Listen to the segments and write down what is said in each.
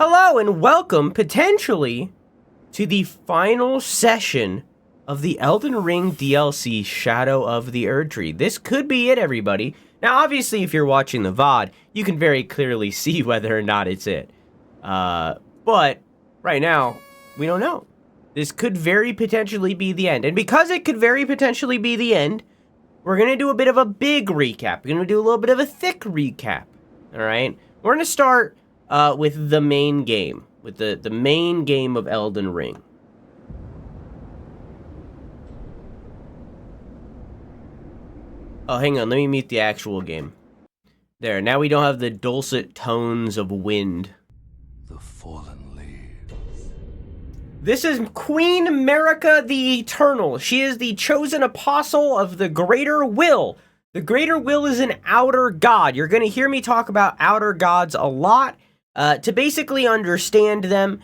Hello and welcome, potentially, to the final session of the Elden Ring DLC, Shadow of the Erdtree. This could be it, everybody. Now, obviously, if you're watching the VOD, you can very clearly see whether or not it's it. But right now, we don't know. This could very potentially be the end. And because it could very potentially be the end, we're going to do a bit of a big recap. We're going to do a little bit of a thick recap. All right? We're going to start with the main game. With the main game of Elden Ring. Oh, hang on. Let me mute the actual game. There. Now we don't have the dulcet tones of wind. The fallen leaves. This is Queen Marika the Eternal. She is the chosen apostle of the Greater Will. The Greater Will is an outer god. You're going to hear me talk about outer gods a lot. To basically understand them,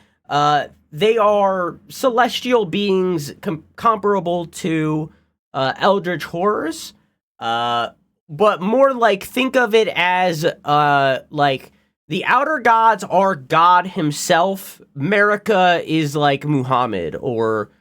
they are celestial beings comparable to eldritch horrors. But more like, think of it as, like, the outer gods are God himself. Marika is like Muhammad or,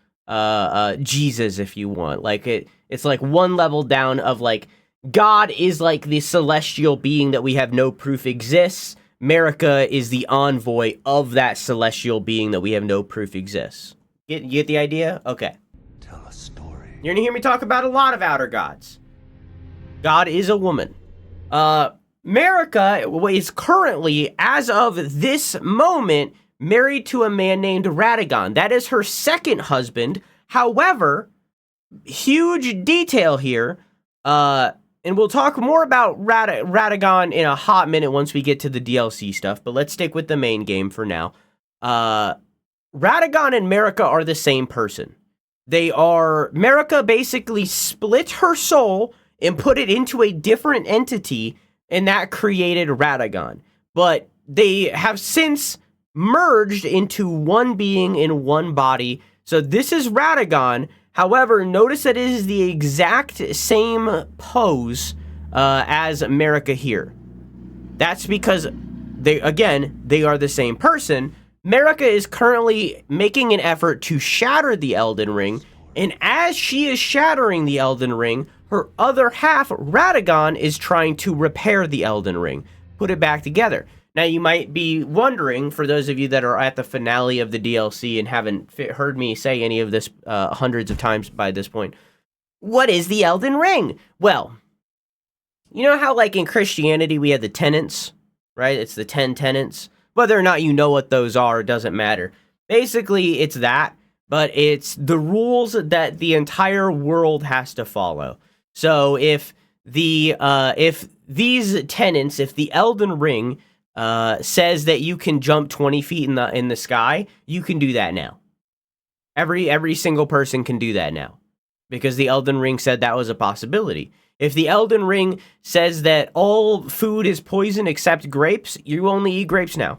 Jesus, if you want. Like, it's like one level down of, like, God is like the celestial being that we have no proof exists. Marika is the envoy of that celestial being that we have no proof exists. You get the idea? Okay. Tell a story. You're gonna hear me talk about a lot of outer gods. God is a woman. Marika is currently, as of this moment, married to a man named Radahn. That is her second husband. However, huge detail here, and we'll talk more about Radahn in a hot minute once we get to the DLC stuff, but let's stick with the main game for now. Radahn and Marika are the same person. Marika basically split her soul and put it into a different entity, and that created Radahn. But they have since merged into one being in one body. So this is Radahn. However, notice that it is the exact same pose as Marika here. That's because they are the same person. Marika is currently making an effort to shatter the Elden Ring, and as she is shattering the Elden Ring, her other half, Radahn, is trying to repair the Elden Ring, put it back together. Now, you might be wondering, for those of you that are at the finale of the DLC and haven't heard me say any of this hundreds of times by this point, what is the Elden Ring? Well, you know how, like, in Christianity, we have the tenets, right? It's the 10 tenets. Whether or not you know what those are, it doesn't matter. Basically, it's that, but it's the rules that the entire world has to follow. So if these tenets, if the Elden Ring says that you can jump 20 feet in the sky, you can do that now. Every single person can do that now, because the Elden Ring said that was a possibility. If the Elden Ring says that all food is poison except grapes, you only eat grapes now.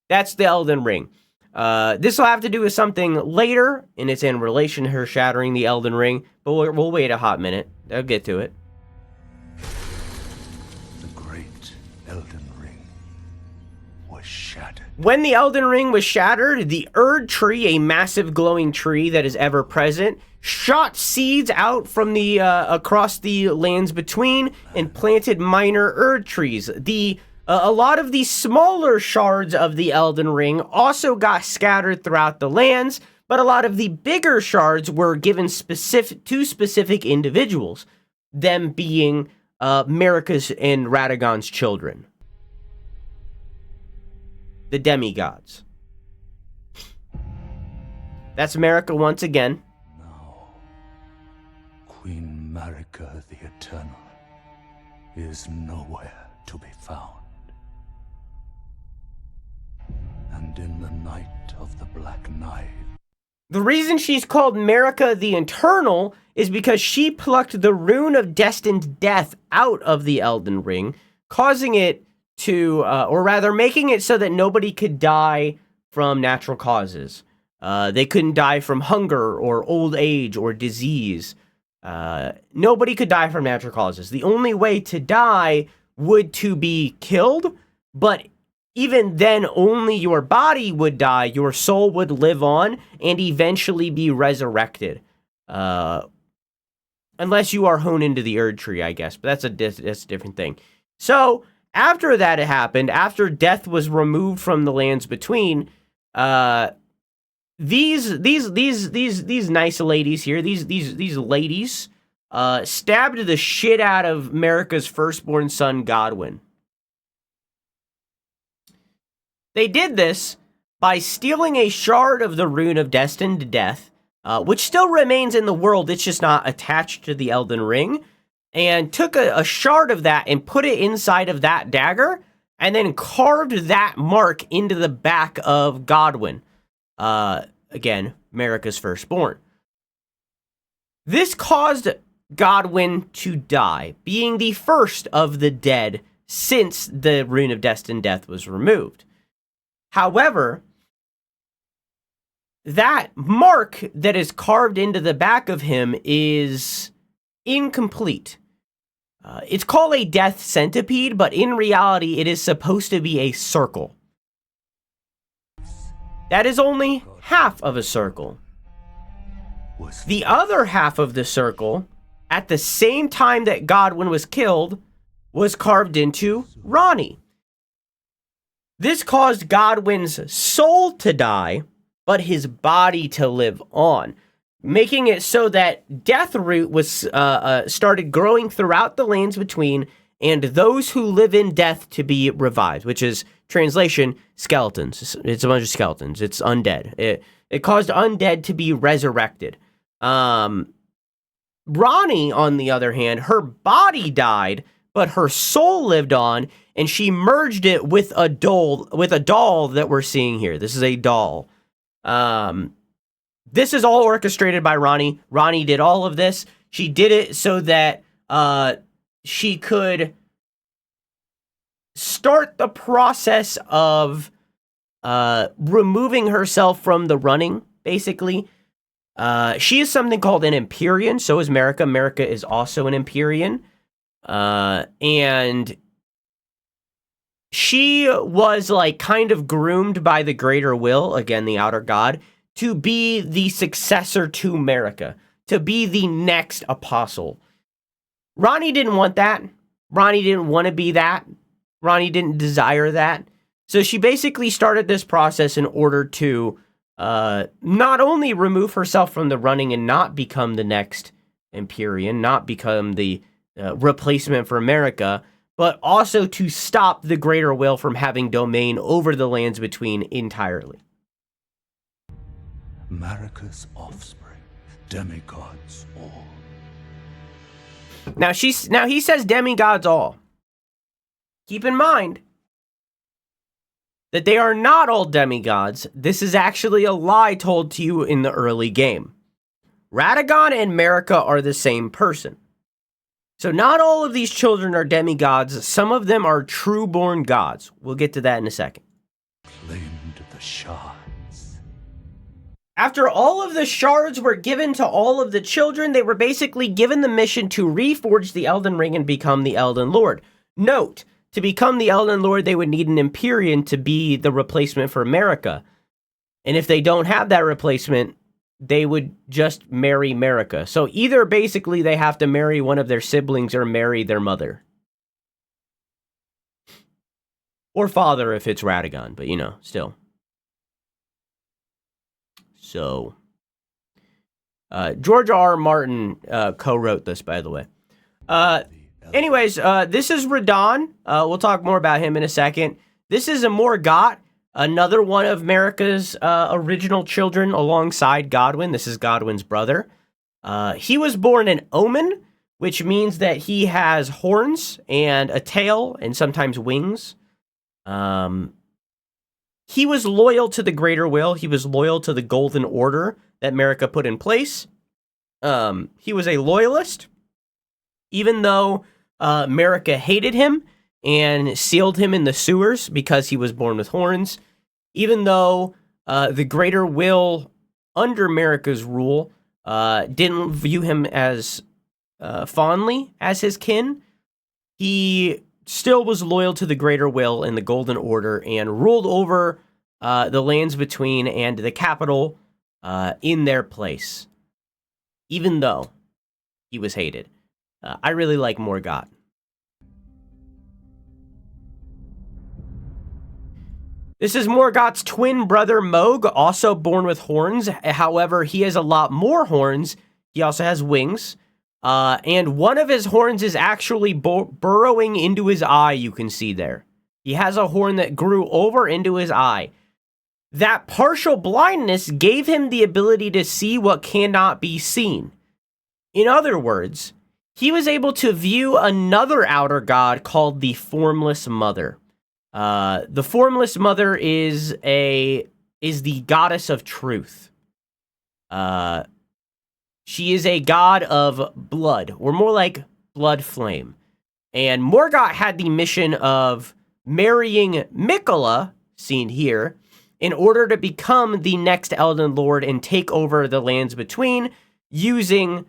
That's the Elden Ring. This will have to do with something later, and it's in relation to her shattering the Elden Ring, but we'll wait a hot minute. I'll get to it. The great Elden Ring was shattered. When the Elden Ring was shattered, the Erdtree, a massive glowing tree that is ever present, shot seeds out from the across the lands between and planted minor Erdtrees. A lot of the smaller shards of the Elden Ring also got scattered throughout the lands, but a lot of the bigger shards were given to specific individuals, them being Marika's and Radagon's children. The demigods. That's Marika once again. Now, Queen Marika the Eternal is nowhere to be found. And in the night of the Black Knife, the reason she's called Marika the Eternal is because she plucked the rune of destined death out of the Elden Ring, causing it to, or rather making it so that nobody could die from natural causes. They couldn't die from hunger or old age or disease. Nobody could die from natural causes. The only way to die would to be killed, but even then, only your body would die, your soul would live on and eventually be resurrected. Unless you are honed into the Erdtree, I guess, but that's a different thing. So, after that happened, after death was removed from the lands between, these nice ladies here, these ladies, stabbed the shit out of Marika's firstborn son, Godwyn. They did this by stealing a shard of the Rune of Destined Death, which still remains in the world, it's just not attached to the Elden Ring, and took a shard of that and put it inside of that dagger, and then carved that mark into the back of Godwyn. Again, Marika's firstborn. This caused Godwyn to die, being the first of the dead since the Rune of Destined Death was removed. However, that mark that is carved into the back of him is incomplete. It's called a death centipede, but in reality, it is supposed to be a circle. That is only half of a circle. The other half of the circle, at the same time that Godwyn was killed, was carved into Ranni. This caused Godwyn's soul to die, but his body to live on, making it so that Deathroot was started growing throughout the lands between, and those who live in death to be revived, which is, translation, skeletons. It's a bunch of skeletons. It's undead. It caused undead to be resurrected. Ranni, on the other hand, her body died, but her soul lived on, and she merged it with a doll that we're seeing here. This is a doll. This is all orchestrated by Ranni. Ranni did all of this. She did it so that she could start the process of removing herself from the running, basically. She is something called an Empyrean. So is Marika. Marika is also an Empyrean. And she was like kind of groomed by the Greater Will, again, the Outer God, to be the successor to Marika, to be the next apostle. Ranni didn't want that. Ranni didn't want to be that. Ranni didn't desire that. So she basically started this process in order to not only remove herself from the running and not become the next Empyrean, not become the replacement for Marika, but also to stop the Greater Will from having domain over the lands between entirely. Marika's offspring, demigods all. Now he says demigods all. Keep in mind that they are not all demigods. This is actually a lie told to you in the early game. Radahn and Marika are the same person. So not all of these children are demigods. Some of them are true-born gods. We'll get to that in a second. Claimed the shards. After all of the shards were given to all of the children, they were basically given the mission to reforge the Elden Ring and become the Elden Lord. Note, to become the Elden Lord, they would need an Empyrean to be the replacement for Marika. And if they don't have that replacement, they would just marry Marika. So either basically they have to marry one of their siblings or marry their mother. Or father if it's Radahn, but you know, still. So, George R. Martin co-wrote this, by the way. Anyways, this is Radahn. We'll talk more about him in a second. This is a Morgott, another one of Marika's original children alongside Godwyn. This is Godwyn's brother. He was born an Omen, which means that he has horns and a tail and sometimes wings. He was loyal to the Greater Will. He was loyal to the Golden Order that Marika put in place. He was a loyalist, even though Marika hated him and sealed him in the sewers because he was born with horns. Even though the Greater Will, under Marika's rule, didn't view him as fondly as his kin, he still was loyal to the Greater Will and the Golden Order and ruled over the lands between and the capital in their place, even though he was hated. I really like Morgott. This is Morgott's twin brother, Mohg, also born with horns. However, he has a lot more horns. He also has wings. And one of his horns is actually burrowing into his eye, you can see there. He has a horn that grew over into his eye. That partial blindness gave him the ability to see what cannot be seen. In other words, he was able to view another outer god called the Formless Mother. The Formless Mother is the goddess of truth. She is a god of blood, or more like blood flame. And Morgott had the mission of marrying Miquella, seen here, in order to become the next Elden Lord and take over the lands between, using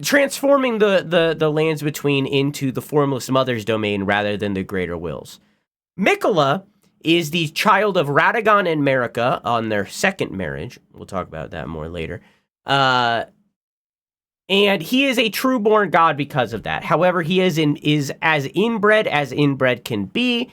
transforming the lands between into the Formless Mother's domain rather than the Greater Will's. Miquella is the child of Radahn and Marika on their second marriage. We'll talk about that more later. And he is a true-born god because of that. However, he is as inbred as inbred can be.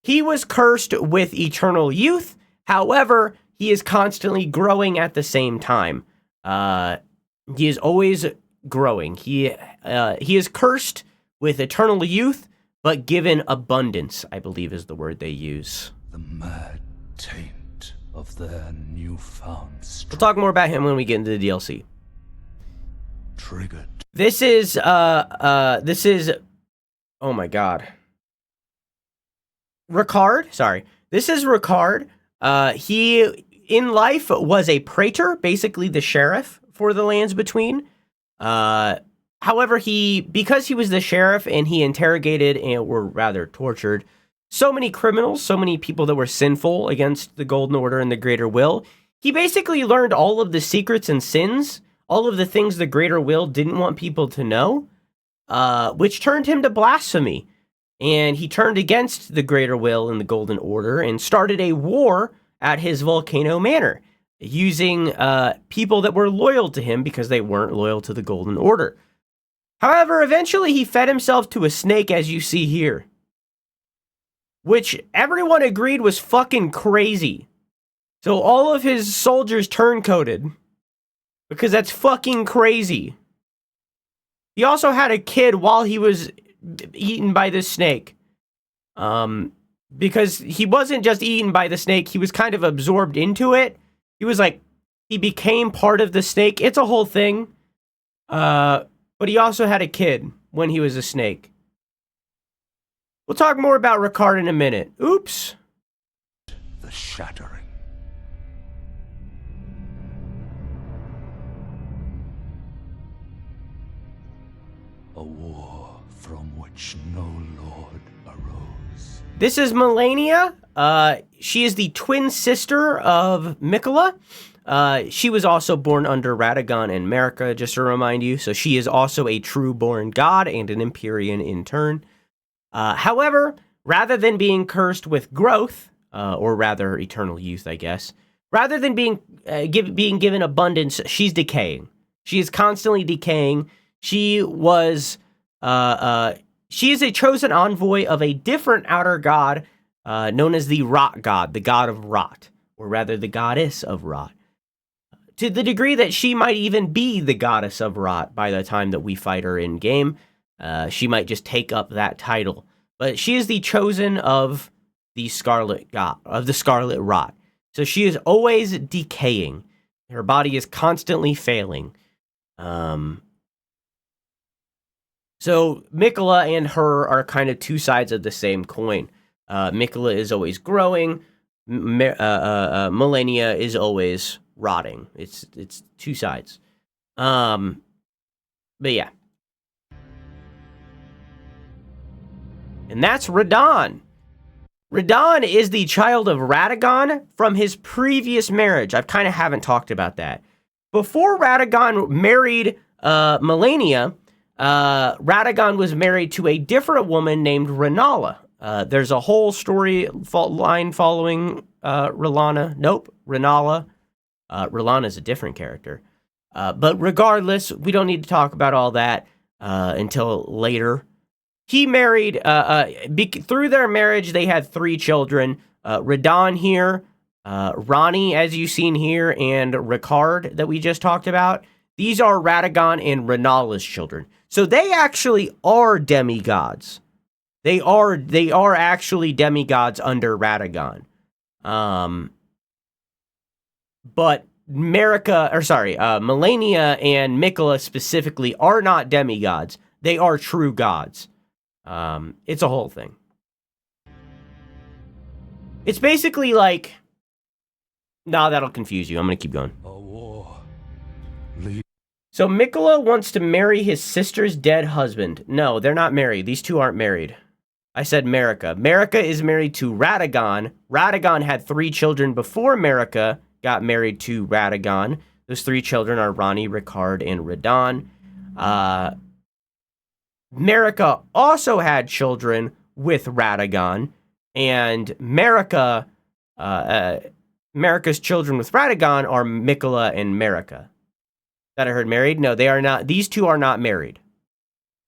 He was cursed with eternal youth. However, he is constantly growing at the same time. He is always growing. He is cursed with eternal youth, but given abundance, I believe is the word they use. The mad taint of their newfound strength. We'll talk more about him when we get into the DLC. Triggered. This is oh my god. Ricard, sorry. This is Ricard. He in life was a praetor, basically the sheriff for the lands between. However, because he was the sheriff and he interrogated or rather tortured so many criminals, so many people that were sinful against the Golden Order and the Greater Will, he basically learned all of the secrets and sins, all of the things the Greater Will didn't want people to know, which turned him to blasphemy. And he turned against the Greater Will and the Golden Order and started a war at his Volcano Manor, using people that were loyal to him because they weren't loyal to the Golden Order. However, eventually he fed himself to a snake, as you see here, which everyone agreed was fucking crazy. So all of his soldiers turncoated because that's fucking crazy. He also had a kid while he was eaten by this snake. Because he wasn't just eaten by the snake, he was kind of absorbed into it. He became part of the snake. It's a whole thing. But he also had a kid when he was a snake. We'll talk more about Ricard in a minute. Oops. The shattering. A war from which no lord arose. This is Melania. She is the twin sister of Miquella. She was also born under Radahn and Marika, just to remind you. So she is also a true-born god and an Empyrean in turn. However, rather than being cursed with growth, or rather eternal youth, I guess, rather than being given abundance, she's decaying. She is constantly decaying. She is a chosen envoy of a different outer god, known as the Rot God, the god of rot, or rather the goddess of rot. To the degree that she might even be the goddess of rot by the time that we fight her in game. She might just take up that title. But she is the chosen of the Scarlet God, of the Scarlet Rot. So she is always decaying. Her body is constantly failing. So Miquella and her are kind of two sides of the same coin. Miquella is always growing. Melania is always rotting. It's two sides. But yeah. And that's Radahn. Radahn is the child of Radahn from his previous marriage. I kind of haven't talked about that. Before Radahn married Melania, Radahn was married to a different woman named Rennala. There's a whole story line following Rellana. Nope, Rennala. Rellana is a different character. But regardless, we don't need to talk about all that until later. He married, through their marriage, they had 3 children. Radahn here, Ranni, as you've seen here, and Ricard that we just talked about. These are Radahn and Rennala's children. So they actually are demigods. They are actually demigods under Radahn. But Melania and Miquella specifically are not demigods. They are true gods. It's a whole thing. It's basically like... Nah, that'll confuse you. I'm gonna keep going. So Miquella wants to marry his sister's dead husband. No, they're not married. These two aren't married. I said Marika. Marika is married to Radahn. Radahn had 3 children before Marika got married to Radahn. Those 3 children are Ranni, Ricard, and Radahn. Marika also had children with Radahn, and Marika's children with Radahn are Miquella and Marika. That I heard married? No, they are not. These two are not married.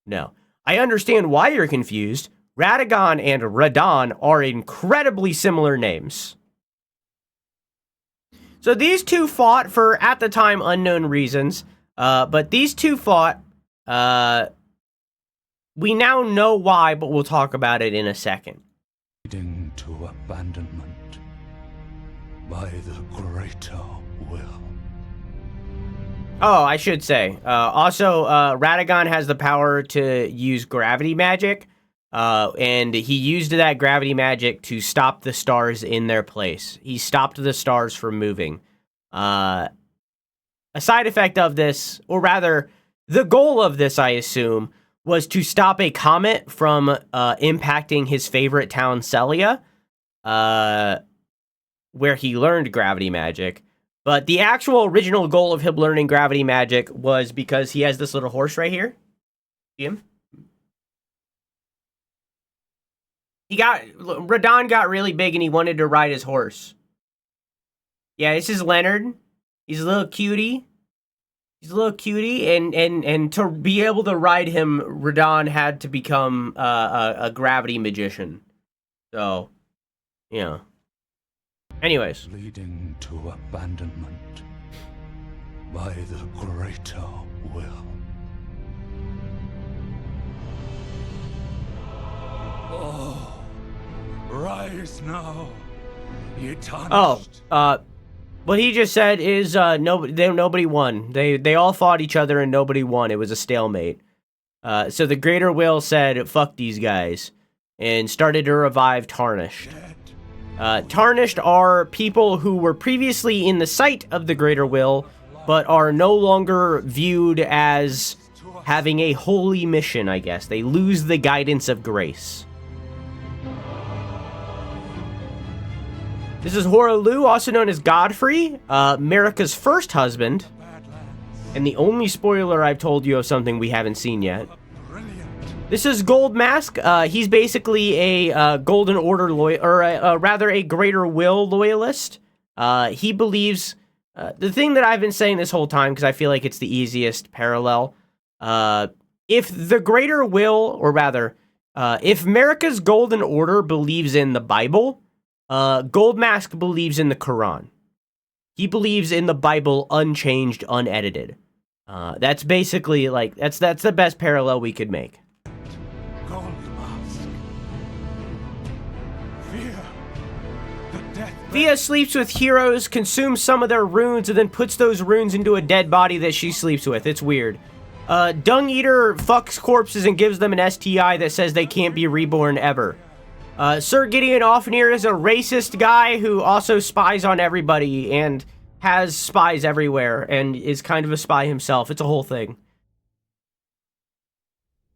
No. I understand why you're confused. Radahn and Radahn are incredibly similar names. So these two fought for, at the time, unknown reasons. But these two fought. We now know why, but we'll talk about it in a second. Leading to abandonment by the greater will. Oh, I should say. Also, Radahn has the power to use gravity magic. And he used that gravity magic to stop the stars in their place. He stopped the stars from moving. A side effect of this, or rather, the goal of this, I assume, was to stop a comet from impacting his favorite town, Celia, where he learned gravity magic. But the actual original goal of him learning gravity magic was because he has this little horse right here. See him? Radahn got really big and he wanted to ride his horse. Yeah, this is Leonard. He's a little cutie. And to be able to ride him, Radahn had to become a gravity magician. So, yeah. Anyways. Leading to abandonment by the greater will. Oh, rise now, ye Tarnished. What he just said is nobody won. They all fought each other and nobody won. It was a stalemate. So the greater will said, fuck these guys, and started to revive Tarnished. Tarnished are people who were previously in the sight of the greater will, but are no longer viewed as having a holy mission, I guess. They lose the guidance of grace. This is Hoarah, also known as Godfrey, Marika's first husband, and the only spoiler I've told you of something we haven't seen yet. This is Gold Mask. He's basically a Golden Order or rather a Greater Will loyalist. He believes the thing that I've been saying this whole time, because I feel like it's the easiest parallel. If the Greater Will, or rather, if Marika's Golden Order believes in the Bible, Gold Mask believes in the Quran. He believes in the Bible unchanged, unedited. That's basically like that's the best parallel we could make. Gold Mask. Fia sleeps with heroes, consumes some of their runes, and then puts those runes into a dead body that she sleeps with. It's weird. Dung Eater fucks corpses and gives them an STI that says they can't be reborn ever. Sir Gideon Offnir is a racist guy who also spies on everybody and has spies everywhere and is kind of a spy himself. It's a whole thing.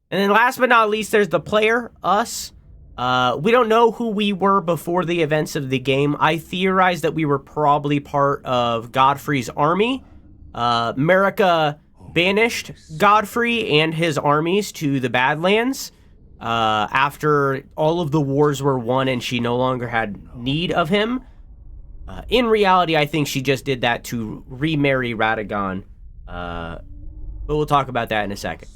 And then last but not least, there's the player, us. We don't know who we were before the events of the game. I theorized that we were probably part of Godfrey's army. Marika banished Godfrey and his armies to the Badlands after all of the wars were won and she no longer had need of him. In reality, I think she just did that to remarry Radahn. But we'll talk about that in a second.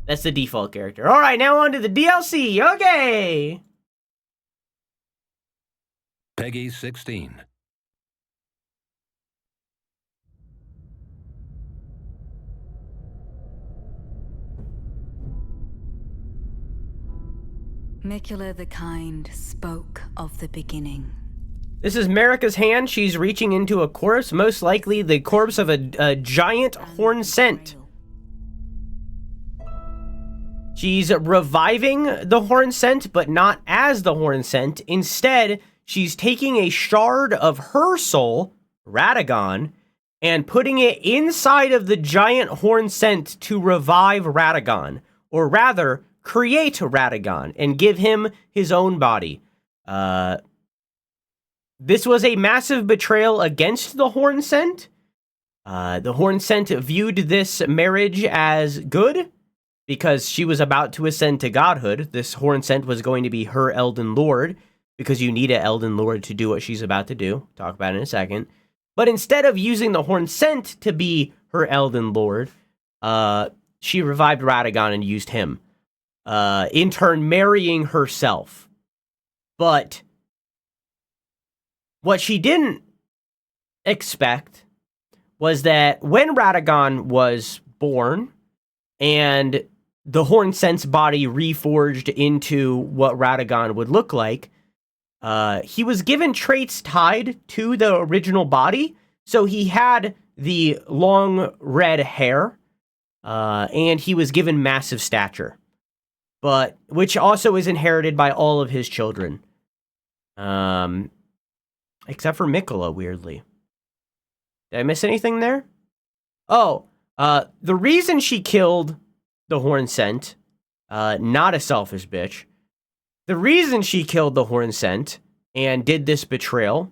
That's the default character. All right, now on to the DLC. Okay. Peggy 16. Mikula the Kind spoke of the beginning. This is Marika's hand. She's reaching into a corpse, most likely the corpse of a giant horn scent. She's reviving the horn scent, but not as the horn scent. Instead, she's taking a shard of her soul, Radahn, and putting it inside of the giant horn scent to revive Radahn, or rather, create Radahn and give him his own body. This was a massive betrayal against the horn scent. The horn scent viewed this marriage as good because she was about to ascend to godhood. This horn scent was going to be her Elden Lord because you need an Elden Lord to do what she's about to do. Talk about it in a second. But instead of using the horn scent to be her Elden Lord, she revived Radahn and used him. In turn, marrying herself. But what she didn't expect was that when Radahn was born and the horn scent's body reforged into what Radahn would look like, he was given traits tied to the original body. So he had the long red hair, and he was given massive stature, but which also is inherited by all of his children, except for Mikula, weirdly. Did I miss anything there? Oh, the reason she killed the horn scent, not a selfish bitch. The reason she killed the horn scent and did this betrayal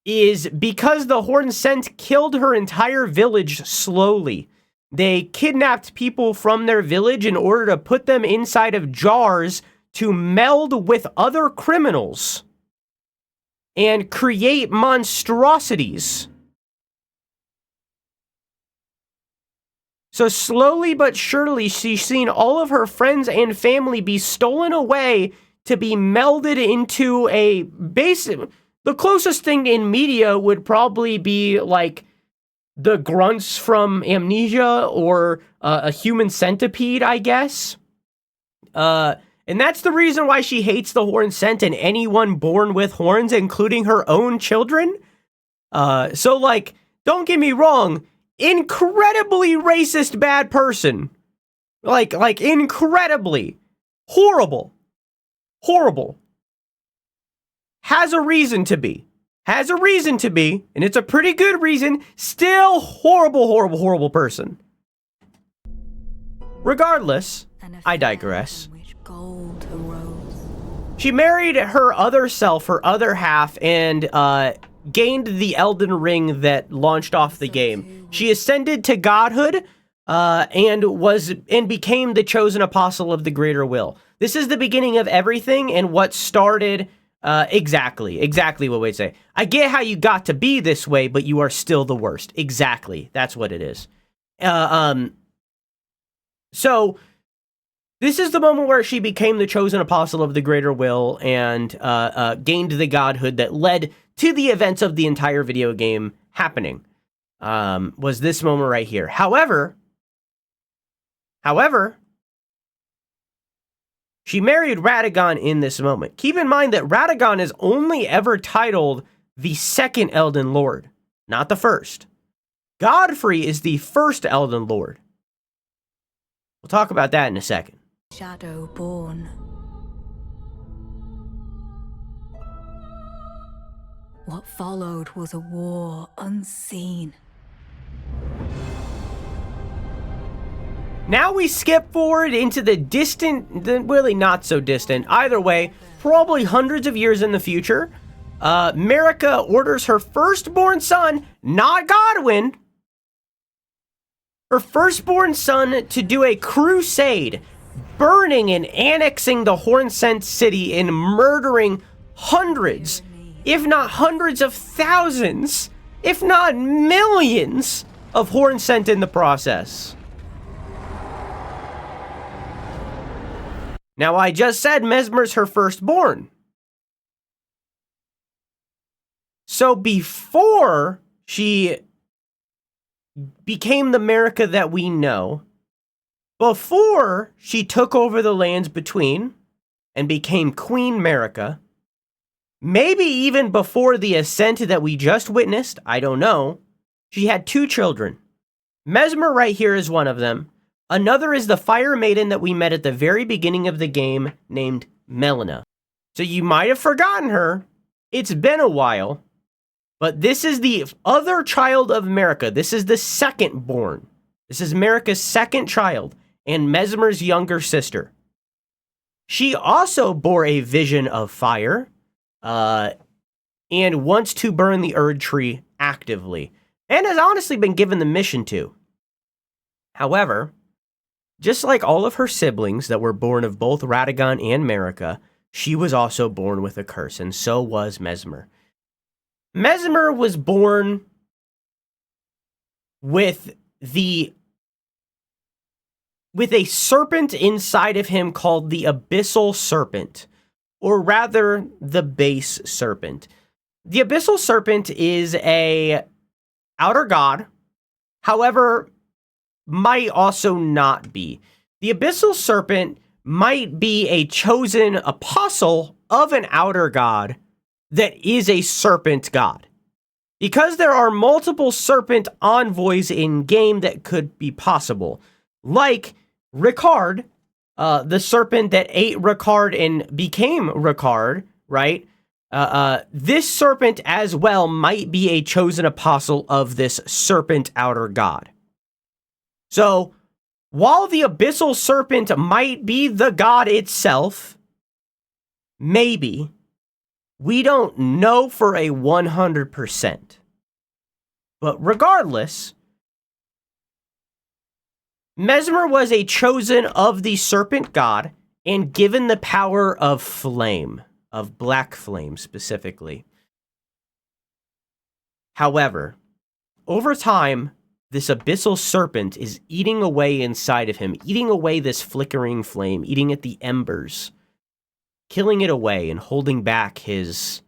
is because the horn scent killed her entire village slowly. They kidnapped people from their village in order to put them inside of jars to meld with other criminals and create monstrosities. So slowly but surely, she's seen all of her friends and family be stolen away to be melded into a basic... The closest thing in media would probably be like the grunts from Amnesia or a human centipede, I guess. And that's the reason why she hates the horn scent and anyone born with horns, including her own children. So, like, don't get me wrong, incredibly racist bad person. Like incredibly. Horrible. Has a reason to be, and it's a pretty good reason. Still horrible person. Regardless, I digress. She married her other self, her other half, and gained the Elden Ring that launched off the game. She ascended to godhood and became the chosen apostle of the greater will. This is the beginning of everything, and what started exactly what we'd say. I get how you got to be this way, but you are still the worst. Exactly. That's what it is. So this is the moment where she became the chosen apostle of the greater will and gained the godhood that led to the events of the entire video game happening. Was this moment right here. However, she married Radahn in this moment. Keep in mind that Radahn is only ever titled the second Elden Lord, not the first. Godfrey is the first Elden Lord. We'll talk about that in a second. Shadow born. What followed was a war unseen. Now we skip forward into the distant, really not so distant, either way, probably hundreds of years in the future. Marika orders her firstborn son, not Godwyn, her firstborn son to do a crusade, burning and annexing the Hornsent city and murdering hundreds, if not hundreds of thousands, if not millions of Hornsent in the process. Now, I just said Mesmer's her firstborn. So before she became the Marika that we know, before she took over the lands between and became Queen Marika, maybe even before the ascent that we just witnessed, I don't know, she had 2 children. Mesmer right here is one of them. Another is the Fire Maiden that we met at the very beginning of the game named Melina. So you might have forgotten her. It's been a while. But this is the other child of Marika. This is the second born. This is Marika's second child and Mesmer's younger sister. She also bore a vision of fire and wants to burn the Erdtree actively and has honestly been given the mission to. However, just like all of her siblings that were born of both Radahn and Marika, she was also born with a curse, and so was Mesmer. Mesmer was born with a serpent inside of him called the Abyssal Serpent, or rather, the Base Serpent. The Abyssal Serpent is a outer god, however, might also not be. The Abyssal Serpent might be a chosen apostle of an outer god that is a serpent god. Because there are multiple serpent envoys in game that could be possible, like Ricard, the serpent that ate Ricard and became Ricard, right? This serpent as well might be a chosen apostle of this serpent outer god. So, while the Abyssal Serpent might be the god itself, maybe, we don't know for a 100%. But regardless, Mesmer was a chosen of the serpent god and given the power of flame, of black flame specifically. However, over time, this abyssal serpent is eating away inside of him, eating away this flickering flame, eating at the embers, killing it away and holding back his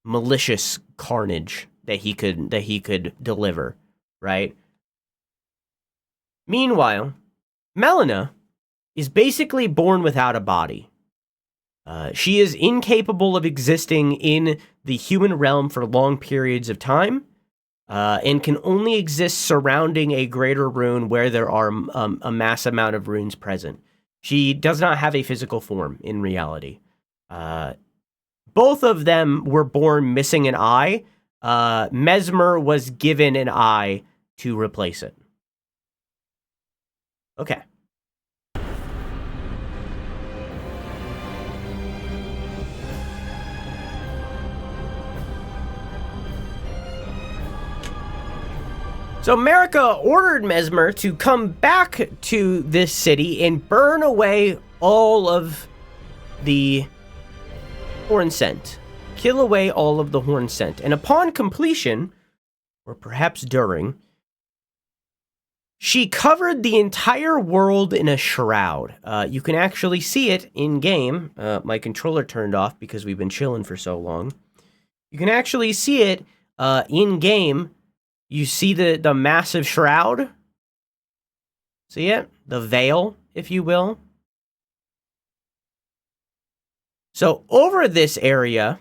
malicious carnage that he could deliver, right? Meanwhile, Melina is basically born without a body. She is incapable of existing in the human realm for long periods of time, and can only exist surrounding a greater rune where there are a mass amount of runes present. She does not have a physical form in reality. Both of them were born missing an eye. Mesmer was given an eye to replace it. Okay. So Marika ordered Mesmer to come back to this city and burn away all of the Hornsent. Kill away all of the Hornsent. And upon completion, or perhaps during, she covered the entire world in a shroud. You can actually see it in-game. My controller turned off because we've been chilling for so long. You can actually see it in-game. You see the massive shroud? See it? The veil, if you will. So over this area,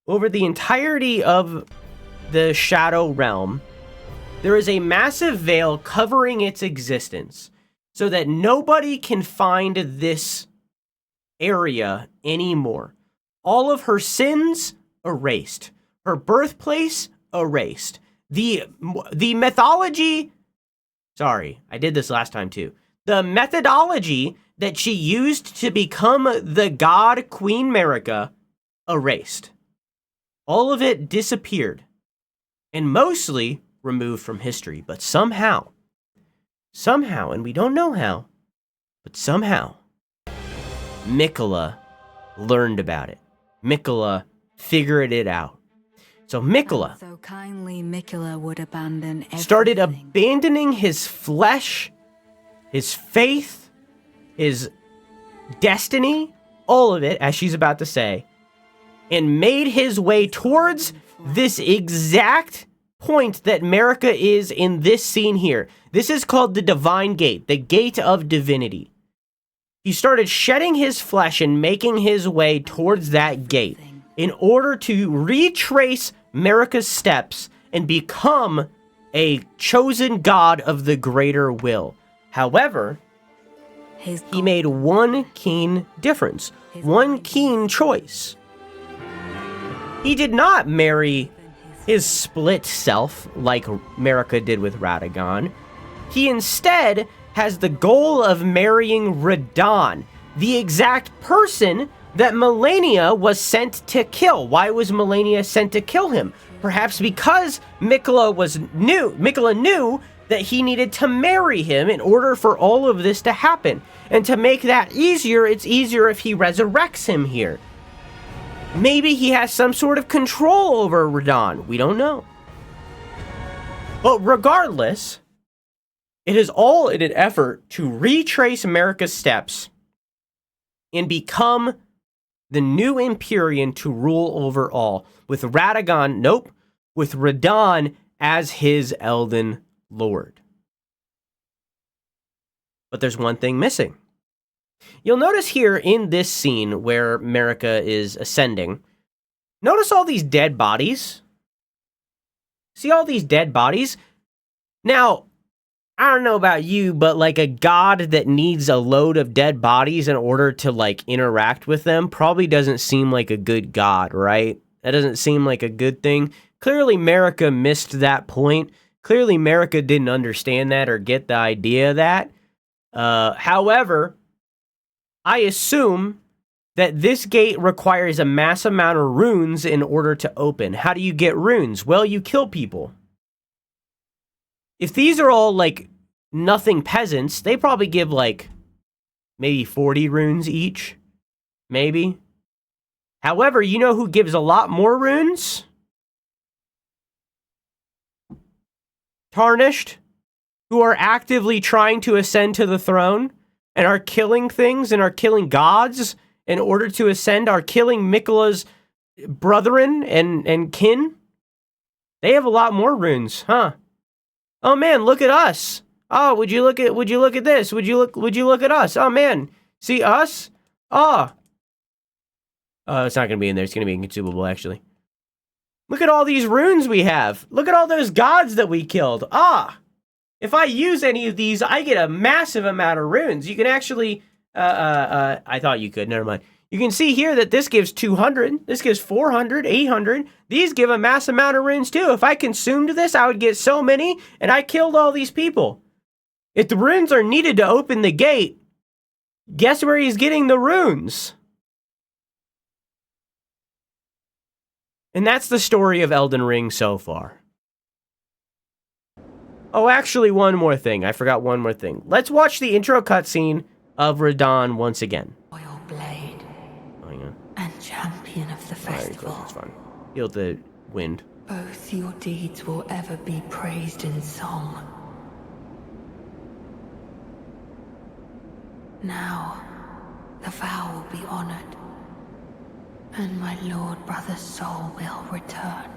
over the entirety of the Shadow Realm, there is a massive veil covering its existence so that nobody can find this area anymore. All of her sins erased. Her birthplace erased. The mythology... Sorry, I did this last time too. The methodology that she used to become the god Queen Marika erased. All of it disappeared and mostly removed from history. But somehow, and we don't know how, but somehow, Miquella learned about it. Miquella figured it out. So Miquella So kindly Miquella would abandon everything. started abandoning his flesh, his faith, his destiny, all of it, as she's about to say, and made his way towards this exact point that Marika is in this scene here. This is called the Divine Gate, the Gate of Divinity. He started shedding his flesh and making his way towards that gate in order to retrace Marika's steps and become a chosen god of the greater will. However, he made one keen difference, one keen choice. He did not marry his split self like Marika did with Radahn. He instead has the goal of marrying Radahn, the exact person that Melania was sent to kill. Why was Melania sent to kill him? Perhaps because Miquella knew that he needed to marry him in order for all of this to happen. And to make that easier, it's easier if he resurrects him here. Maybe he has some sort of control over Radahn. We don't know. But regardless, it is all in an effort to retrace Marika's steps and become the new Empyrean to rule over all. With Radahn as his Elden Lord. But there's one thing missing. You'll notice here in this scene where Marika is ascending, notice all these dead bodies? See all these dead bodies? Now, I don't know about you, but like a god that needs a load of dead bodies in order to like interact with them probably doesn't seem like a good god, right? That doesn't seem like a good thing. Clearly Marika missed that point. Clearly Marika didn't understand that or get the idea of that. However, I assume that this gate requires a mass amount of runes in order to open. How do you get runes? Well, you kill people. If these are all like nothing peasants, they probably give like maybe 40 runes each. Maybe. However, you know who gives a lot more runes? Tarnished, who are actively trying to ascend to the throne and are killing things and are killing gods in order to ascend, are killing Miquella's brethren and kin. They have a lot more runes, huh? Oh man, look at us. Oh, would you look at this? Would you look at us? Oh man, see us? Oh, it's not gonna be in there. It's gonna be inconsumable, actually. Look at all these runes we have. Look at all those gods that we killed. If I use any of these, I get a massive amount of runes. You can actually, I thought you could, never mind. You can see here that this gives 200, this gives 400, 800. These give a mass amount of runes too. If I consumed this, I would get so many, and I killed all these people. If the runes are needed to open the gate, guess where he's getting the runes? And that's the story of Elden Ring so far. Oh, actually, one more thing. I forgot one more thing. Let's watch the intro cutscene of Radahn once again. Royal blade. Hang on. And champion of the festival. It's fine. Feel the wind. Both your deeds will ever be praised in song. Now, the vow will be honored, and my lord brother's soul will return,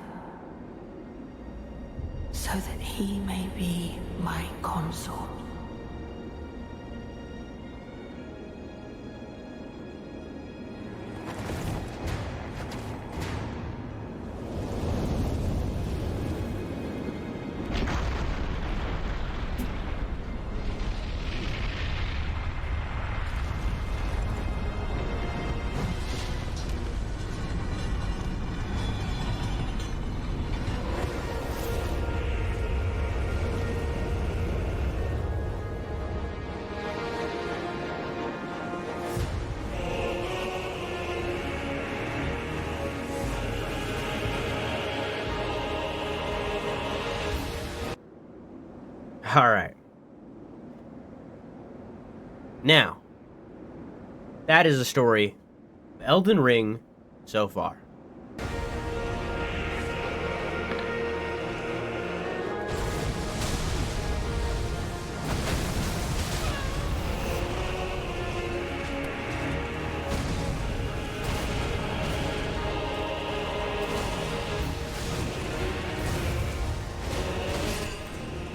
so that he may be my consort. All right. Now, that is the story of Elden Ring so far.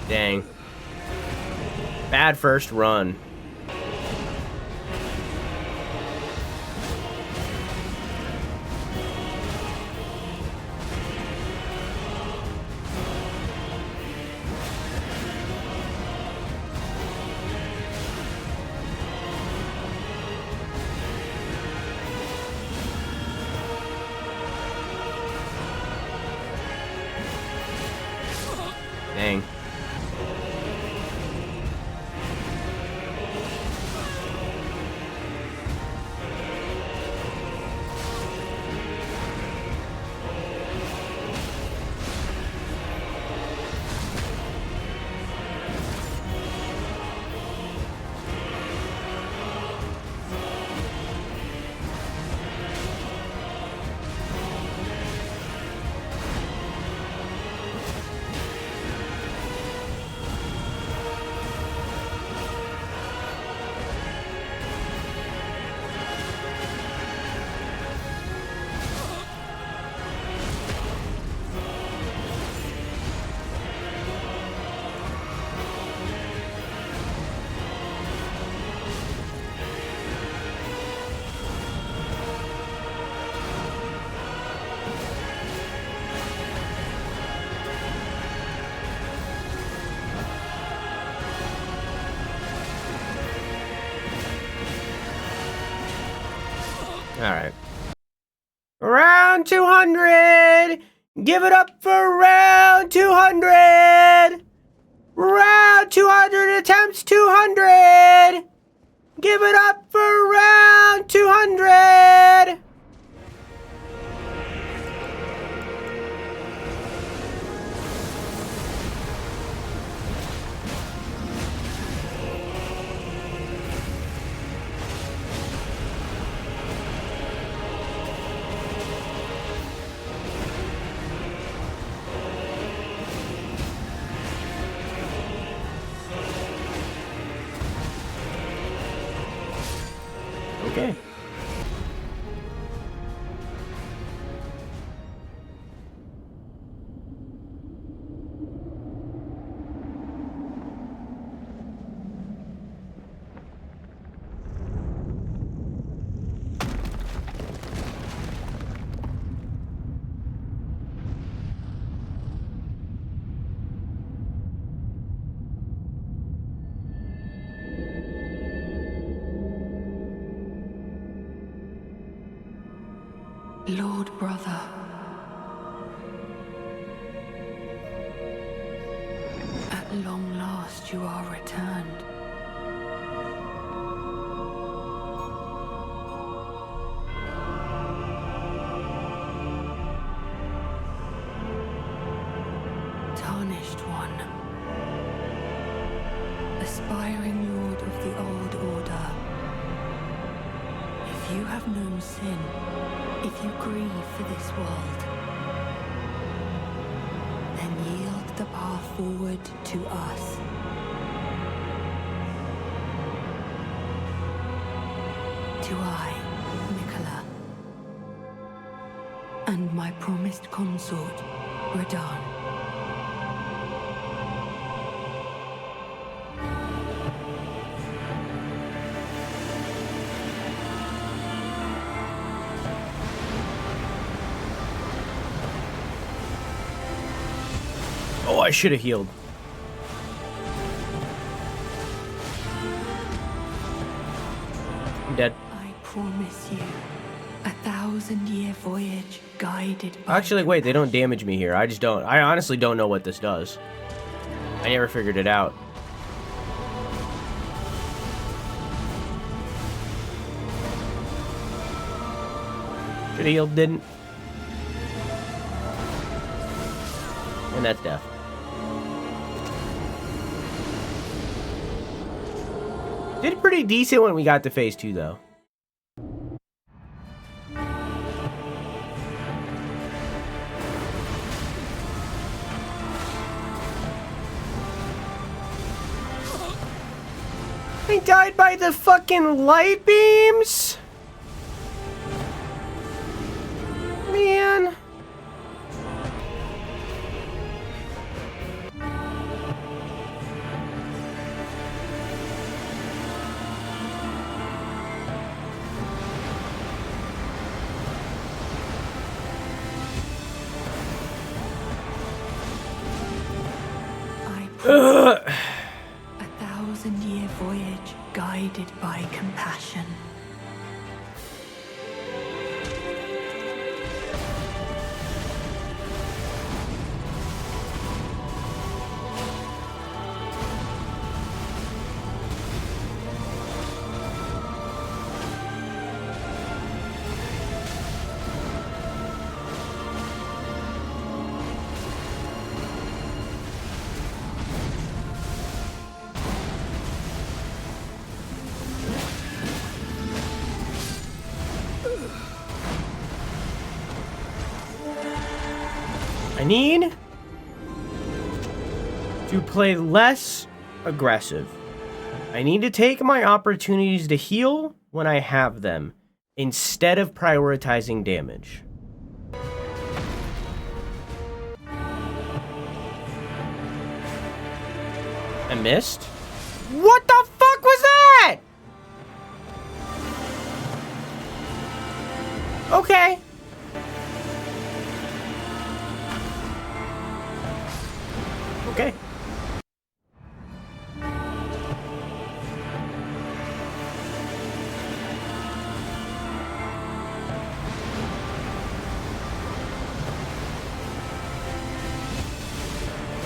Dang. Bad first run. Dang. All right. Round 200! Give it up for round 200! Round 200 attempts 200! Give it up for round 200! Okay. Lord brother. At long last you are returned. Tarnished one. Aspiring lord of the old order. If you have known sin, if you grieve for this world, then yield the path forward to us. To I, Nicola, and my promised consort, Radahn. Oh, I should have healed. I'm dead. I promise you, 1,000-year voyage guided by... Actually, wait, they don't damage me here. I honestly don't know what this does. I never figured it out. Should have healed, didn't. And that's death. Did pretty decent when we got to phase 2, though. I died by the fucking light beams? Man. A 1,000-year voyage guided by compassion. I need to play less aggressive. I need to take my opportunities to heal when I have them, instead of prioritizing damage. I missed? What the fuck was that? Okay. Okay.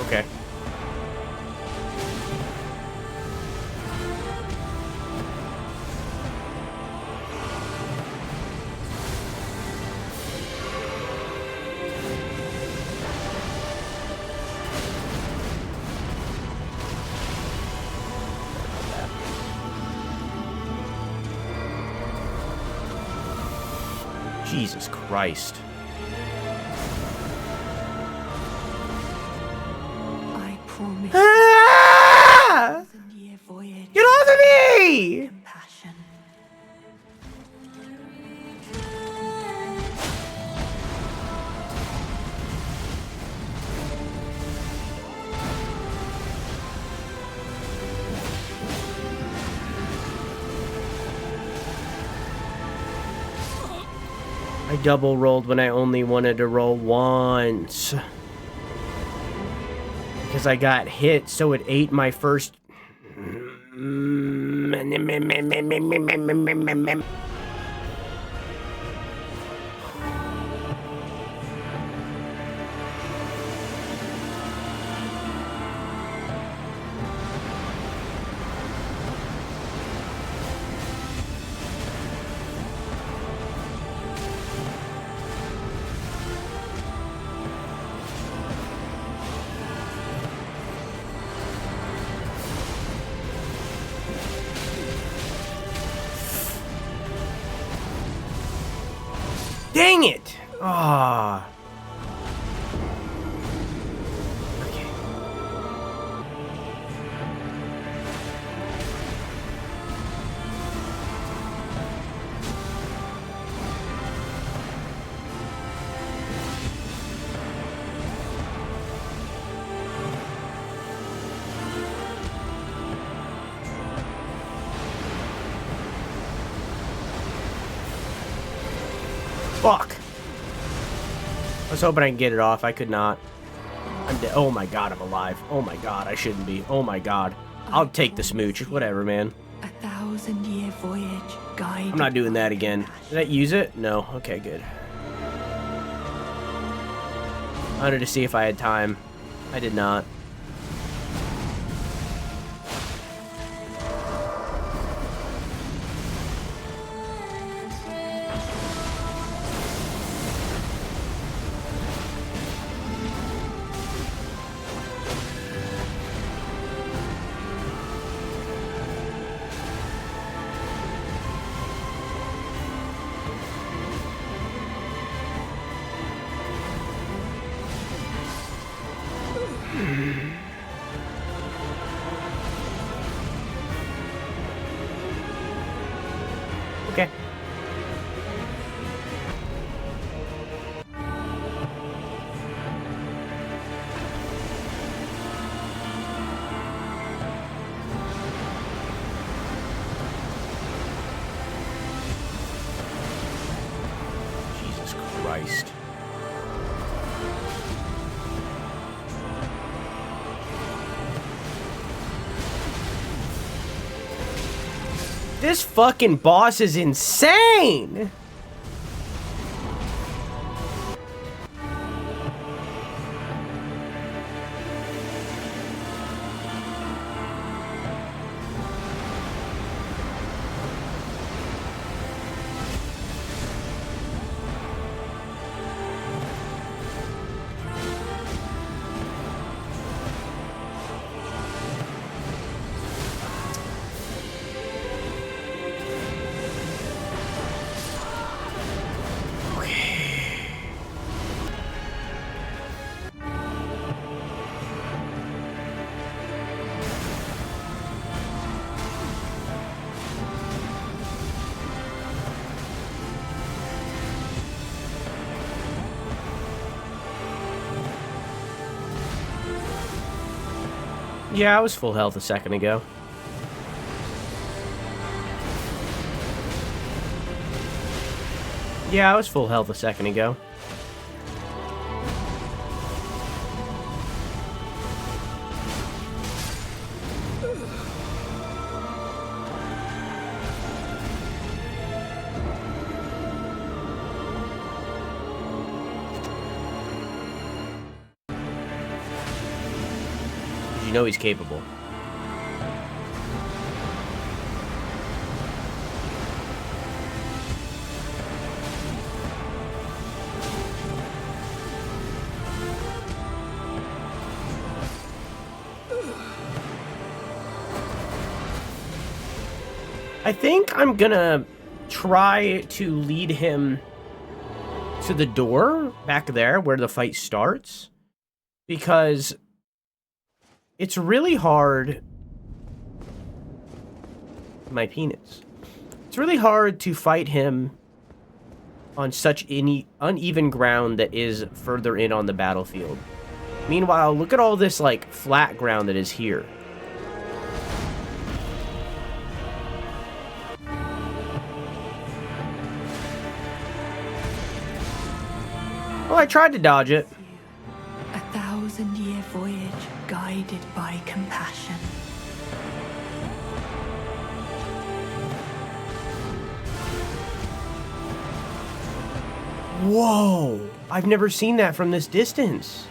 Okay. Jesus Christ. I promise. Ah! 1,000-year voyage. Get off of me! Compassion. I double rolled when I only wanted to roll once. Because I got hit, so it ate my first... Dang it! Ah. Okay. Fuck. I was hoping I could get it off. I could not. I'm dead. Oh my god, I'm alive. Oh my god, I shouldn't be. Oh my god. I'll take the smooch. Whatever, man. 1,000-year voyage guided. I'm not doing that again. Did I use it? No. Okay, good. I wanted to see if I had time. I did not. Okay. Jesus Christ. This fucking boss is insane! Yeah, I was full health a second ago. Yeah, I was full health a second ago. You know he's capable. I think I'm gonna try to lead him to the door back there where the fight starts, because it's really hard. My penis. It's really hard to fight him on such uneven ground that is further in on the battlefield. Meanwhile, look at all this like flat ground that is here. Well, I tried to dodge it. A 1,000-year voyage guided by compassion. Whoa! I've never seen that from this distance.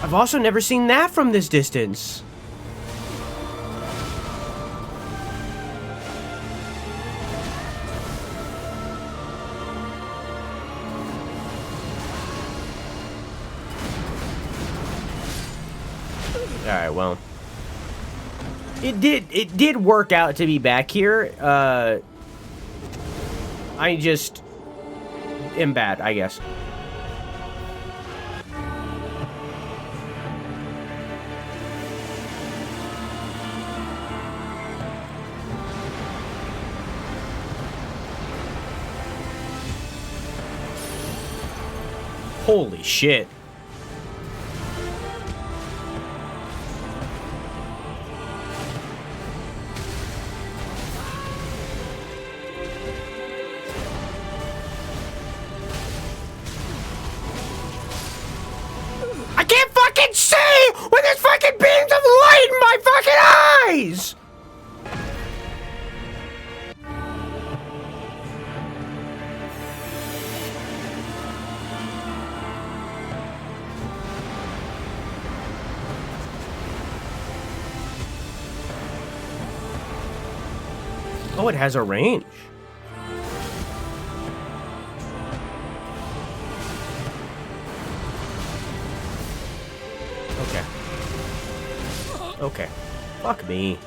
I've also never seen that from this distance. Alright, well. It did work out to be back here. I just am bad, I guess. Holy shit. I can't fucking see with this fucking beams of light in my fucking eyes! Oh, it has a range. Okay. Okay. Fuck me.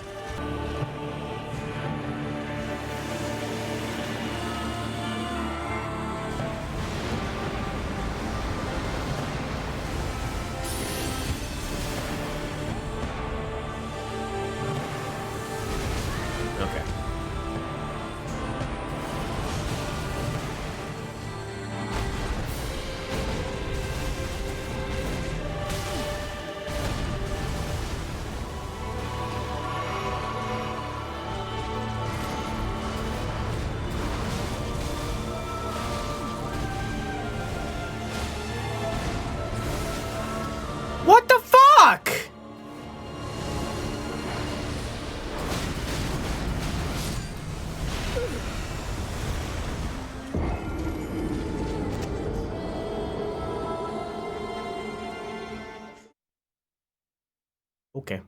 Okay.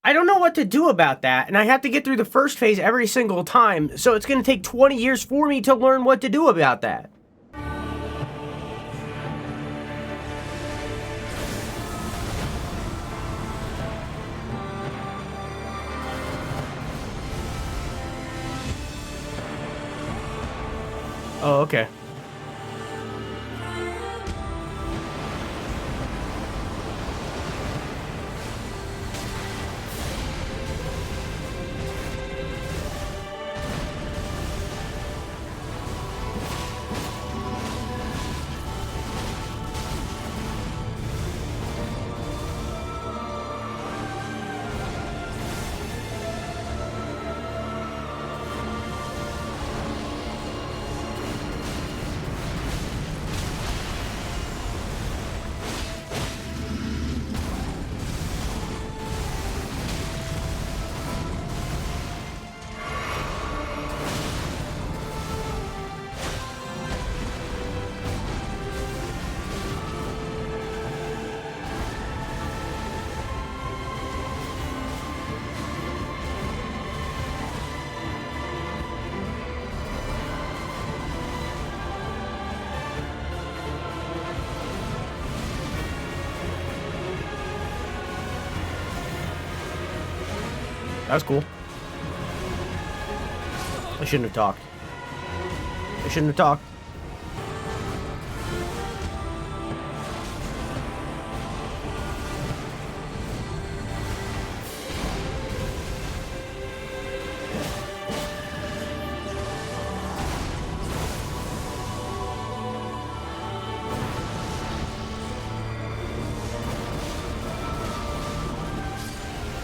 I don't know what to do about that, and I have to get through the first phase every single time, so it's going to take 20 years for me to learn what to do about that. Oh, okay. That was cool. I shouldn't have talked. I shouldn't have talked.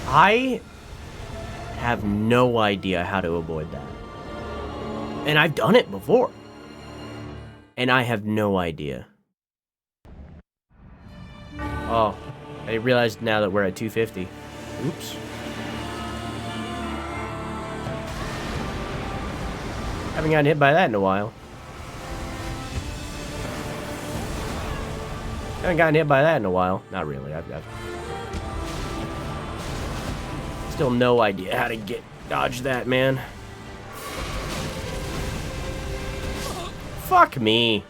I have no idea how to avoid that. And I've done it before. And I have no idea. Oh, I realized now that we're at 250. Oops. Haven't gotten hit by that in a while. Haven't gotten hit by that in a while. Not really. I've still no idea how to dodge that, man. Fuck me.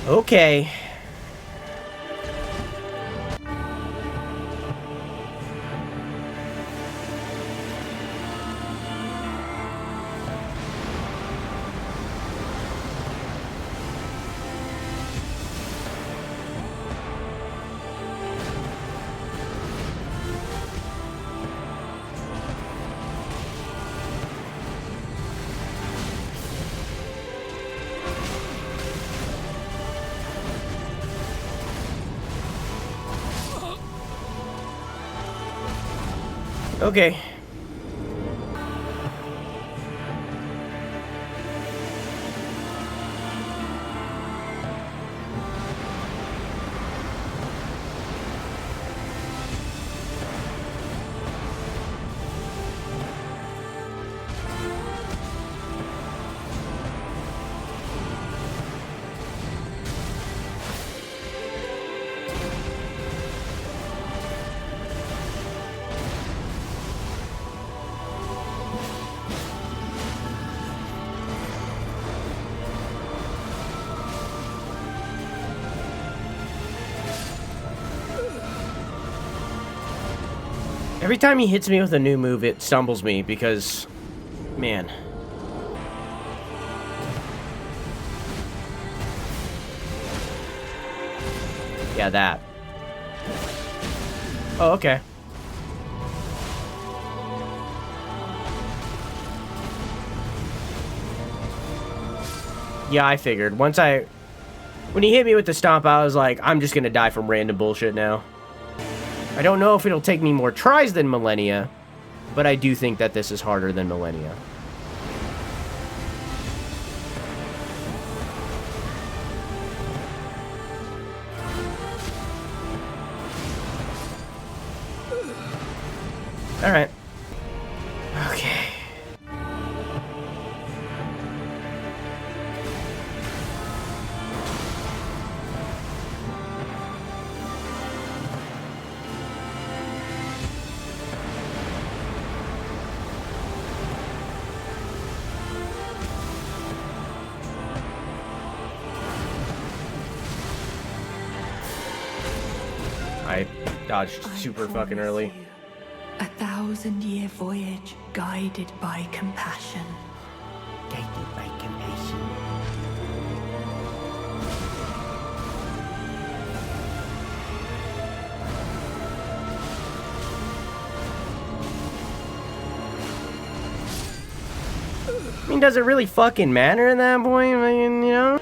Okay. Okay. Every time he hits me with a new move, it stumbles me because Man. Yeah, that. Oh, okay. Yeah, I figured. When he hit me with the stomp, I was like, I'm just gonna die from random bullshit now. I don't know if it'll take me more tries than Millennia, but I do think that this is harder than Millennia. All right. Okay. I dodged super fucking early. You, 1,000-year voyage guided by compassion. Guided by compassion. I mean, does it really fucking matter at that point? I mean, you know?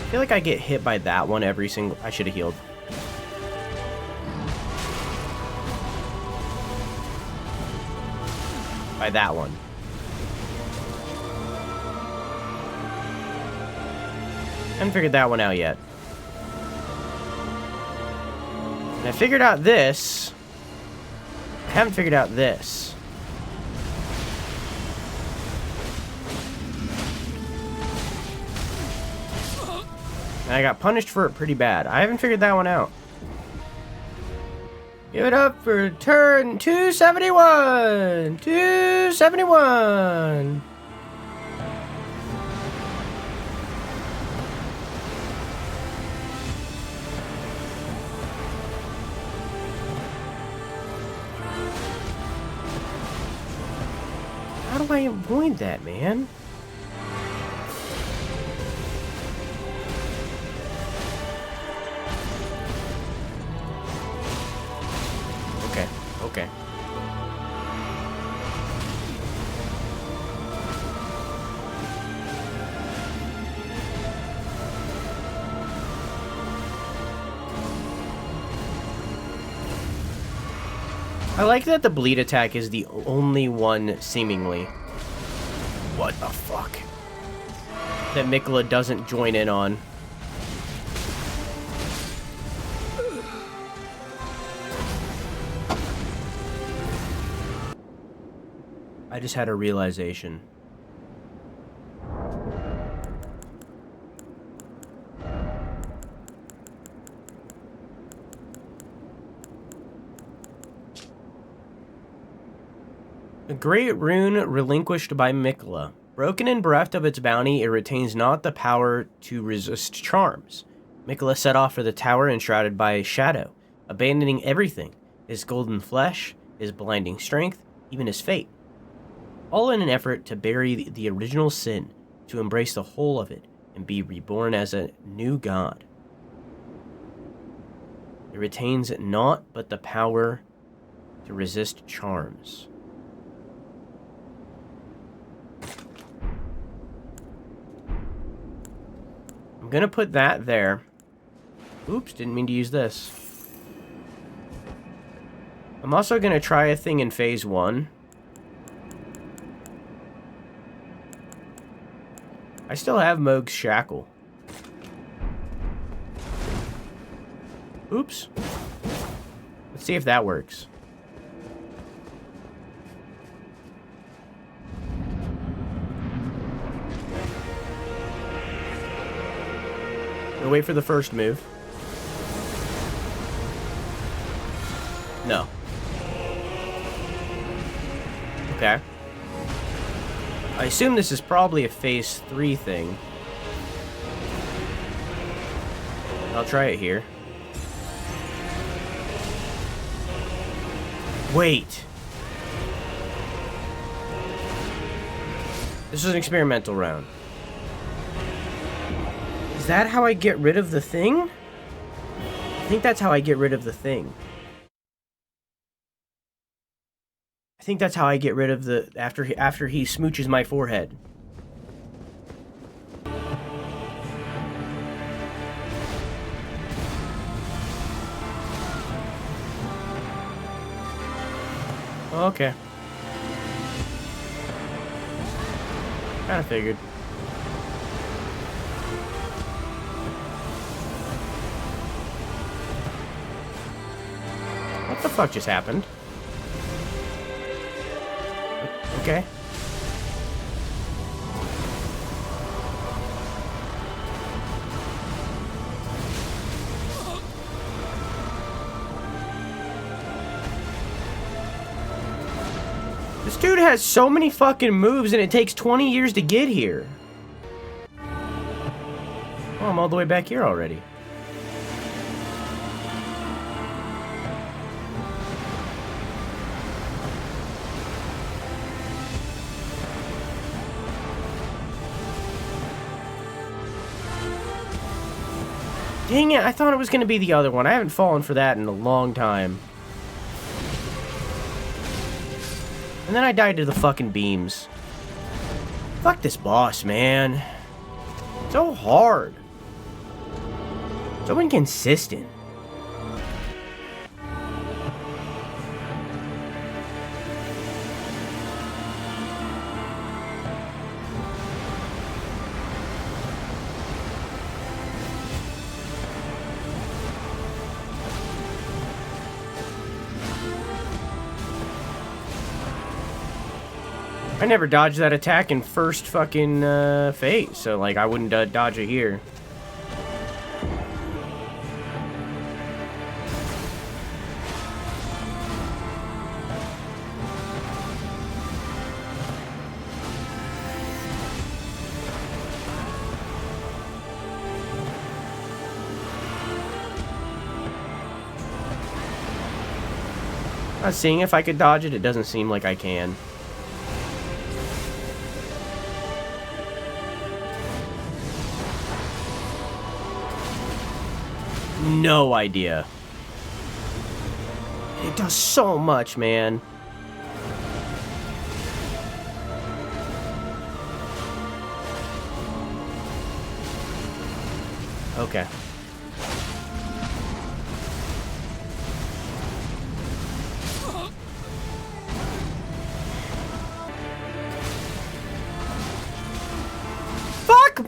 I feel like I get hit by that one every single... I should have healed. By that one. I haven't figured that one out yet. And I figured out this. I haven't figured out this. And I got punished for it pretty bad. I haven't figured that one out. Give it up for turn 271! 271! How do I avoid that, man? Okay. I like that the bleed attack is the only one, seemingly. What the fuck? That Miquella doesn't join in on. I just had a realization. A great rune relinquished by Miquella. Broken and bereft of its bounty, it retains not the power to resist charms. Miquella set off for the tower enshrouded by shadow, abandoning everything, his golden flesh, his blinding strength, even his fate. All in an effort to bury the original sin, to embrace the whole of it, and be reborn as a new god. It retains naught but the power to resist charms. I'm gonna put that there. Oops, didn't mean to use this. I'm also gonna try a thing in phase 1. I still have Moog's Shackle. Oops. Let's see if that works. We'll wait for the first move. No. Okay. I assume this is probably a phase 3 thing. I'll try it here. Wait. This is an experimental round. Is that how I get rid of the thing? I think that's how I get rid of the thing. I think that's how I get rid of the after he smooches my forehead. Okay. Kinda figured. What the fuck just happened? Okay. This dude has so many fucking moves and it takes 20 years to get here. Oh, I'm all the way back here already. Dang it, I thought it was going to be the other one. I haven't fallen for that in a long time. And then I died to the fucking beams. Fuck this boss, man. So hard. So inconsistent. I never dodged that attack in first fucking phase, so like I wouldn't dodge it here. I was seeing if I could dodge it. It doesn't seem like I can. No idea. It does so much, man. Okay. Fuck!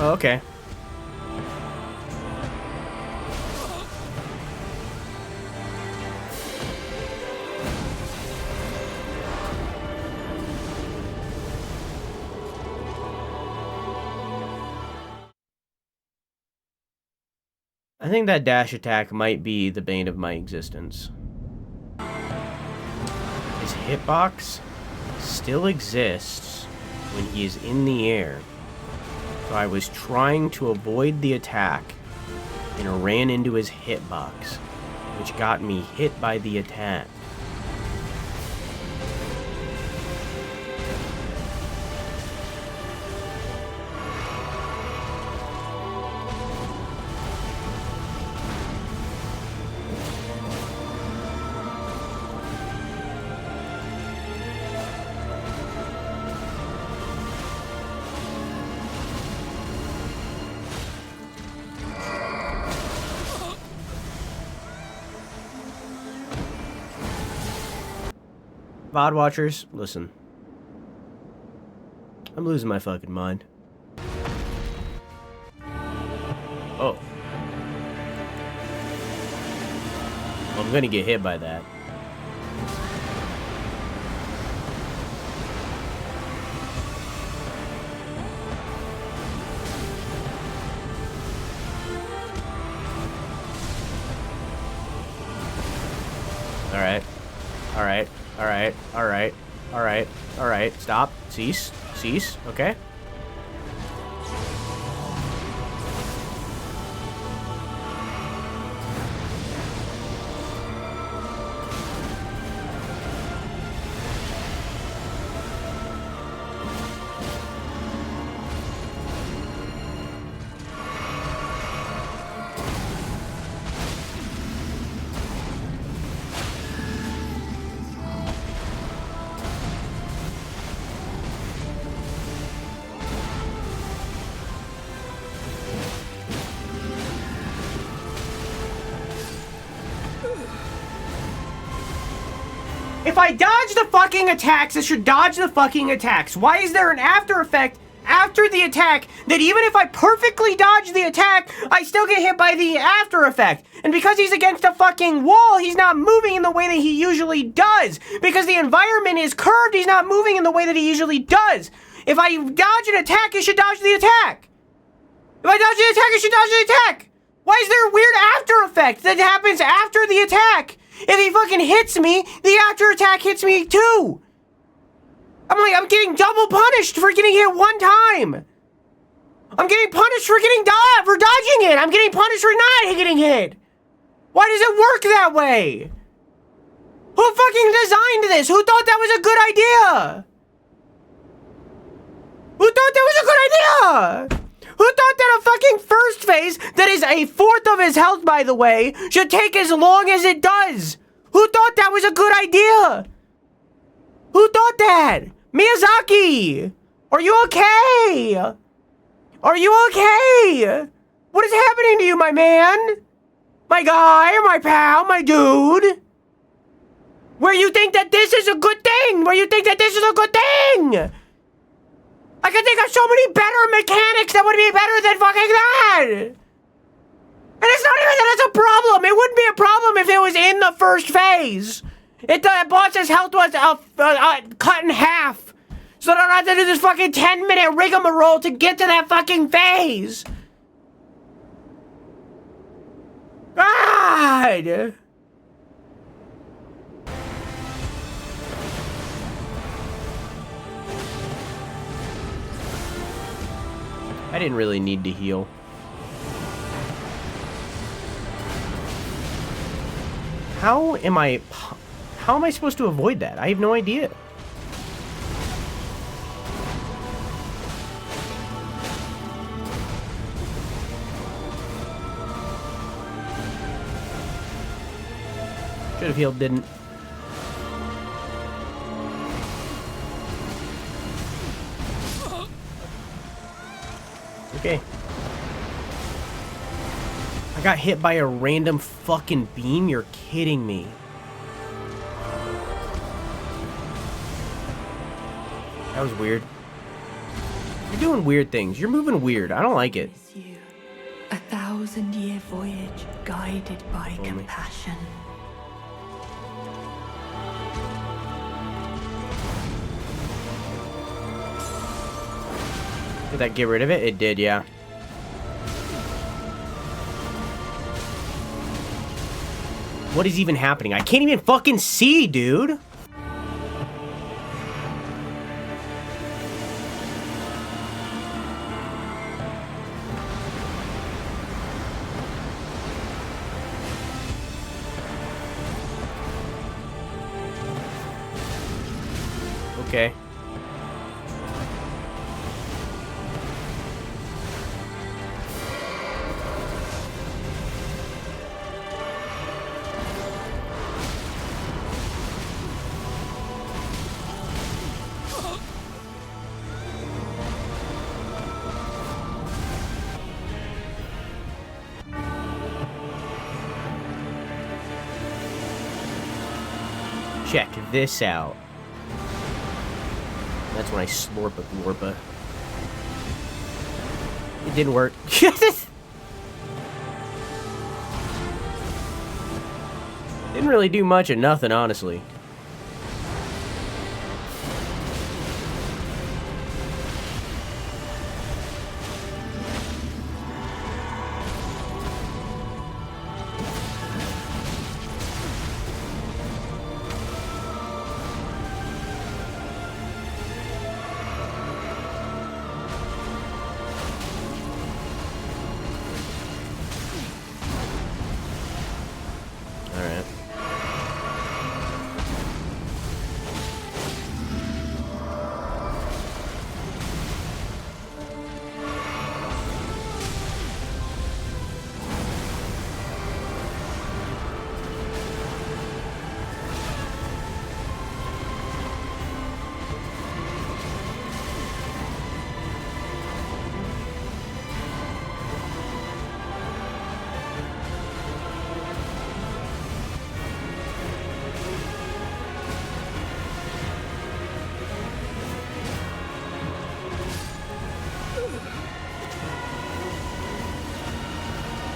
Oh, okay. I think that dash attack might be the bane of my existence. His hitbox still exists when he is in the air. So I was trying to avoid the attack and ran into his hitbox, which got me hit by the attack. VOD watchers, listen. I'm losing my fucking mind. Oh. Well, I'm gonna get hit by that. Alright. Alright. Alright. Alright. Alright. Alright. Stop. Cease. Cease. Okay. If I dodge the fucking attacks, I should dodge the fucking attacks. Why is there an after effect after the attack that even if I perfectly dodge the attack, I still get hit by the after effect? And because he's against a fucking wall, he's not moving in the way that he usually does. Because the environment is curved, he's not moving in the way that he usually does. If I dodge an attack, I should dodge the attack. If I dodge the attack, I should dodge the attack. Why is there a weird after effect that happens after the attack? If he fucking hits me, the after attack hits me too. I'm getting double punished for getting hit one time. I'm getting punished for dodging it. I'm getting punished for not getting hit. Why does it work that way? Who fucking designed this? Who thought that was a good idea? Who thought that was a good idea? Who thought that a fucking first phase, that is a fourth of his health, by the way, should take as long as it does? Who thought that was a good idea? Who thought that? Miyazaki! Are you okay? Are you okay? What is happening to you, my man? My guy, my pal, my dude? Where you think that this is a good thing? Where you think that this is a good thing? I can think of so many better mechanics that would be better than fucking that! And it's not even that it's a problem! It wouldn't be a problem if it was in the first phase! The boss's health was cut in half! So I don't have to do this fucking 10-minute rigmarole to get to that fucking phase! God! I didn't really need to heal. How am I supposed to avoid that? I have no idea. Should have healed, didn't. Okay. I got hit by a random fucking beam? You're kidding me. That was weird. You're doing weird things. You're moving weird. I don't like it. A 1,000-year voyage guided by compassion. Did that get rid of it? It did, yeah. What is even happening? I can't even fucking see, dude. Okay. Check this out. That's when I slorp a glorpa. It didn't work. Didn't really do much of nothing, honestly. Alright.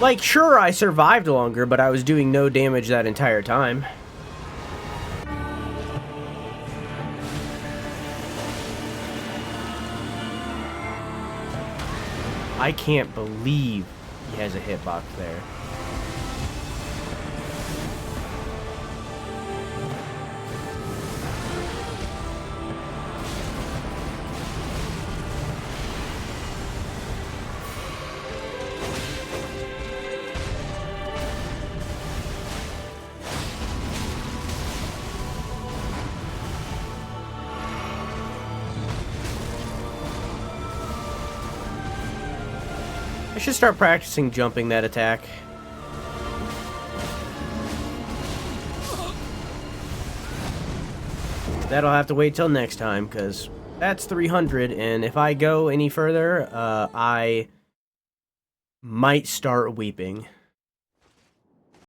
Like, sure, I survived longer, but I was doing no damage that entire time. I can't believe he has a hitbox there. I should start practicing jumping that attack. That'll have to wait till next time, because that's 300, and if I go any further, I might start weeping.